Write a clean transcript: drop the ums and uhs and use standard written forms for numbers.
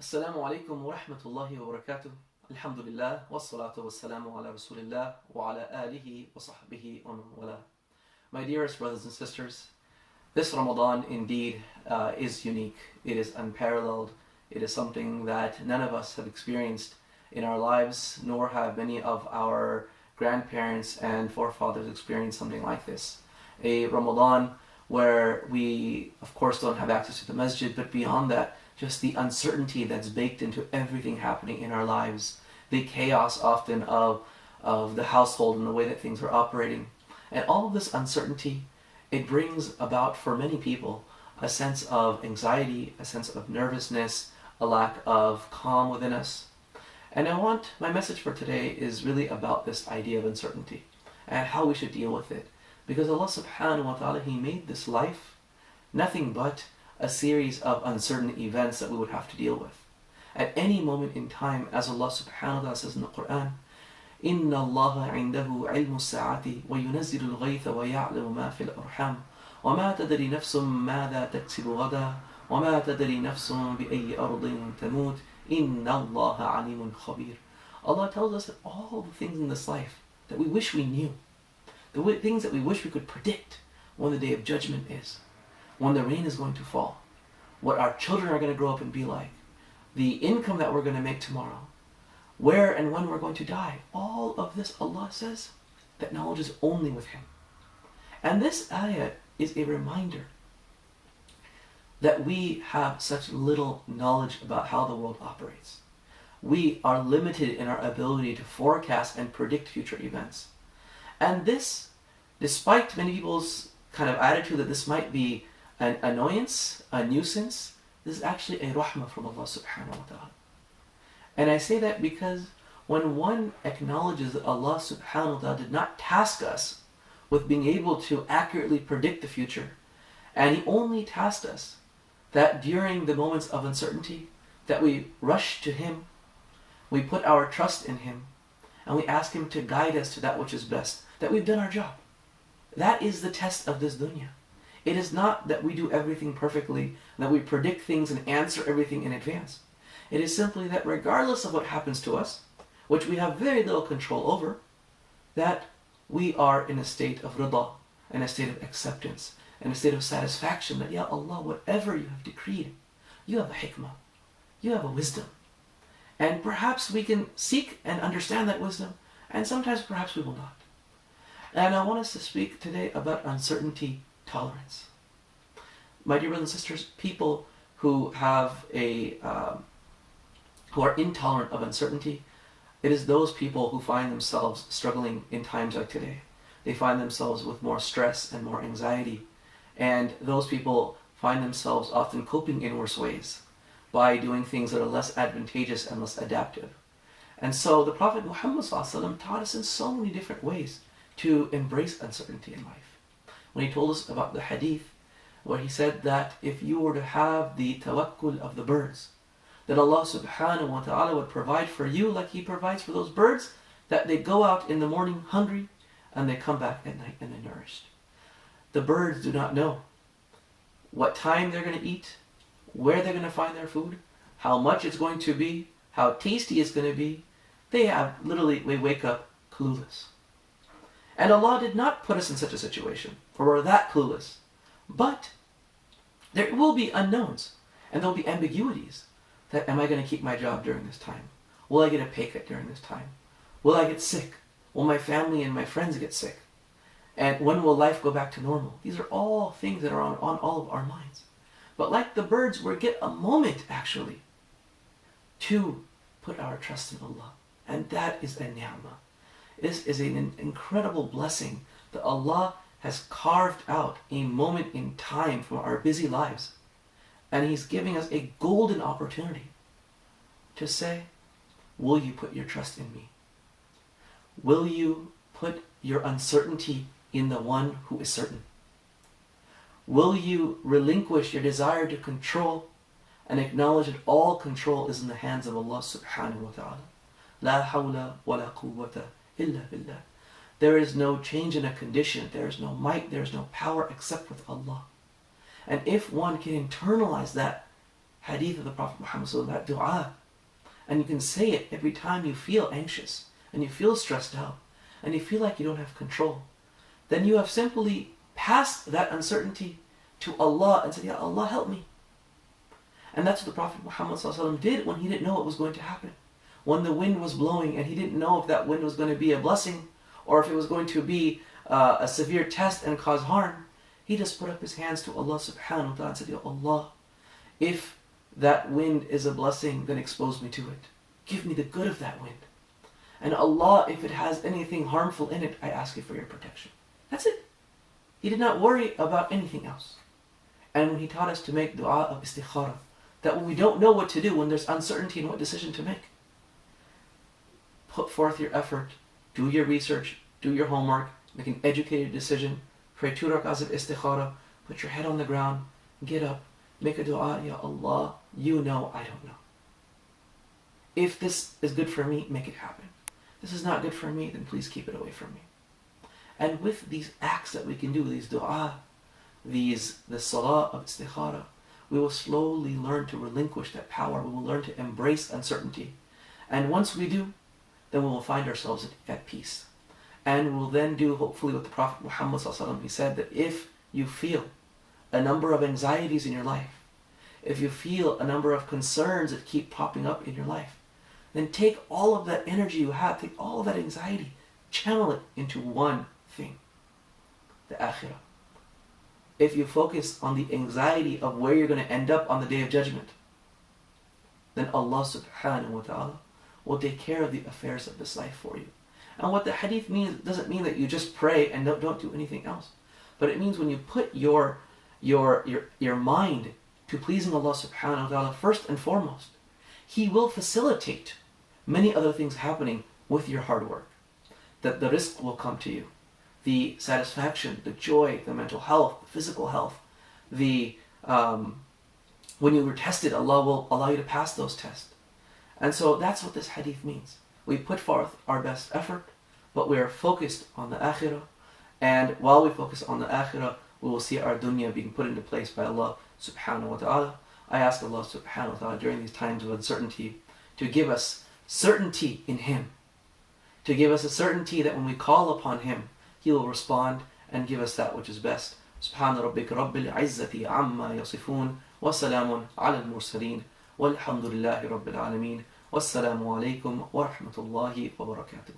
السلام عليكم ورحمة الله وبركاته. الحمد لله والصلاة والسلام على رسول الله وعلى آله وصحبه ومن والاه. My dearest brothers and sisters, this Ramadan indeed is unique. It is unparalleled. It is something that none of us have experienced in our lives, nor have many of our grandparents and forefathers experienced something like this. A Ramadan where we, of course, don't have access to the masjid, but beyond that, just the uncertainty that's baked into everything happening in our lives, the chaos often of the household and the way that things are operating. And all of this uncertainty, it brings about for many people a sense of anxiety, a sense of nervousness, a lack of calm within us. And my message for today is really about this idea of uncertainty and how we should deal with it. Because Allah subhanahu wa ta'ala, He made this life nothing but a series of uncertain events that we would have to deal with. At any moment in time, as Allah subhanahu wa ta'ala says in the Quran, إِنَّ اللَّهَ عِنْدَهُ عِلْمُ السَّاعَةِ وَيُنَزِّلُ الْغَيْثَ وَيَعْلَمُ مَا فِي الْأَرْحَامِ وَمَا تَدْرِي نَفْسٌ مَاذَا تَكْسِبُ غَدًا وَمَا تَدْرِي نَفْسٌ بِأَيِّ أَرْضٍ تَمُوتُ إِنَّ اللَّهَ عَلِيمٌ خَبِيرٌ. Allah tells us that all the things in this life that we wish we knew, the things that we wish we could predict when the day of judgment is, when the rain is going to fall, what our children are going to grow up and be like, the income that we're going to make tomorrow, where and when we're going to die. All of this, Allah says, that knowledge is only with Him. And this ayah is a reminder that we have such little knowledge about how the world operates. We are limited in our ability to forecast and predict future events. And this, despite many people's kind of attitude that this might be an annoyance, a nuisance, this is actually a rahmah from Allah subhanahu wa ta'ala. And I say that because when one acknowledges that Allah subhanahu wa ta'ala did not task us with being able to accurately predict the future, and He only tasked us that during the moments of uncertainty, that we rush to Him, we put our trust in Him, and we ask Him to guide us to that which is best, that we've done our job. That is the test of this dunya. It is not that we do everything perfectly, that we predict things and answer everything in advance. It is simply that regardless of what happens to us, which we have very little control over, that we are in a state of rida, in a state of acceptance, in a state of satisfaction that, Ya Allah, whatever You have decreed, You have a hikmah, You have a wisdom. And perhaps we can seek and understand that wisdom, and sometimes perhaps we will not. And I want us to speak today about uncertainty tolerance. My dear brothers and sisters, people who have who are intolerant of uncertainty, it is those people who find themselves struggling in times like today. They find themselves with more stress and more anxiety, and those people find themselves often coping in worse ways by doing things that are less advantageous and less adaptive. And so the Prophet Muhammad ﷺ taught us in so many different ways to embrace uncertainty in life. When He told us about the hadith where He said that if you were to have the tawakkul of the birds, that Allah subhanahu wa ta'ala would provide for you like He provides for those birds, that they go out in the morning hungry and they come back at night and they're nourished. The birds do not know what time they're going to eat, where they're going to find their food, how much it's going to be, how tasty it's going to be. They wake up clueless. And Allah did not put us in such a situation where we're that clueless. But there will be unknowns, and there will be ambiguities. That, am I going to keep my job during this time? Will I get a pay cut during this time? Will I get sick? Will my family and my friends get sick? And when will life go back to normal? These are all things that are on all of our minds. But like the birds, we get a moment actually to put our trust in Allah. And that is a ni'mah. This is an incredible blessing that Allah has carved out a moment in time from our busy lives. And He's giving us a golden opportunity to say, will you put your trust in Me? Will you put your uncertainty in the One who is certain? Will you relinquish your desire to control and acknowledge that all control is in the hands of Allah subhanahu wa ta'ala? La hawla wa la quwwata illa billah. There is no change in a condition, there is no might, there is no power except with Allah. And if one can internalize that hadith of the Prophet Muhammad, that dua. And you can say it every time you feel anxious and you feel stressed out and you feel like you don't have control. Then you have simply passed that uncertainty to Allah and said, Ya Allah, help me. And that's what the Prophet Muhammad did when he didn't know what was going to happen. When the wind was blowing and he didn't know if that wind was going to be a blessing or if it was going to be a severe test and cause harm, he just put up his hands to Allah subhanahu wa ta'ala and said, Ya Allah, if that wind is a blessing, then expose me to it. Give me the good of that wind. And Allah, if it has anything harmful in it, I ask you for your protection. That's it. He did not worry about anything else. And when he taught us to make dua of istikhara, that when we don't know what to do, when there's uncertainty in what decision to make, put forth your effort, do your research, do your homework, make an educated decision, pray 2 rak'ahs of istikhara, put your head on the ground, get up, make a dua, Ya Allah, you know I don't know. If this is good for me, make it happen. This is not good for me, then please keep it away from me. And with these acts that we can do, these dua, the salah of istikhara, we will slowly learn to relinquish that power. We will learn to embrace uncertainty. And once we do, then we will find ourselves at peace. And we will then do, hopefully, what the Prophet Muhammad ﷺ, he said, that if you feel a number of anxieties in your life, if you feel a number of concerns that keep popping up in your life, then take all of that energy you have, take all of that anxiety, channel it into one thing, the akhirah. If you focus on the anxiety of where you're going to end up on the Day of Judgment, then Allah subhanahu wa ta'ala will take care of the affairs of this life for you. And what the hadith means doesn't mean that you just pray and don't do anything else. But it means when you put your mind to pleasing Allah subhanahu wa ta'ala first and foremost, He will facilitate many other things happening with your hard work. That the rizq will come to you, the satisfaction, the joy, the mental health, the physical health, when you were tested, Allah will allow you to pass those tests. And so that's what this hadith means. We put forth our best effort, but we are focused on the akhirah. And while we focus on the akhirah, we will see our dunya being put into place by Allah subhanahu wa ta'ala. I ask Allah subhanahu wa ta'ala during these times of uncertainty to give us certainty in Him. To give us a certainty that when we call upon Him, He will respond and give us that which is best. Subhana rabbika rabbil izzati amma yasifun wa salamun ala al-mursaleen walhamdulillahi rabbil alameen. Wassalamu alaikum wa rahmatullahi wa barakatuh.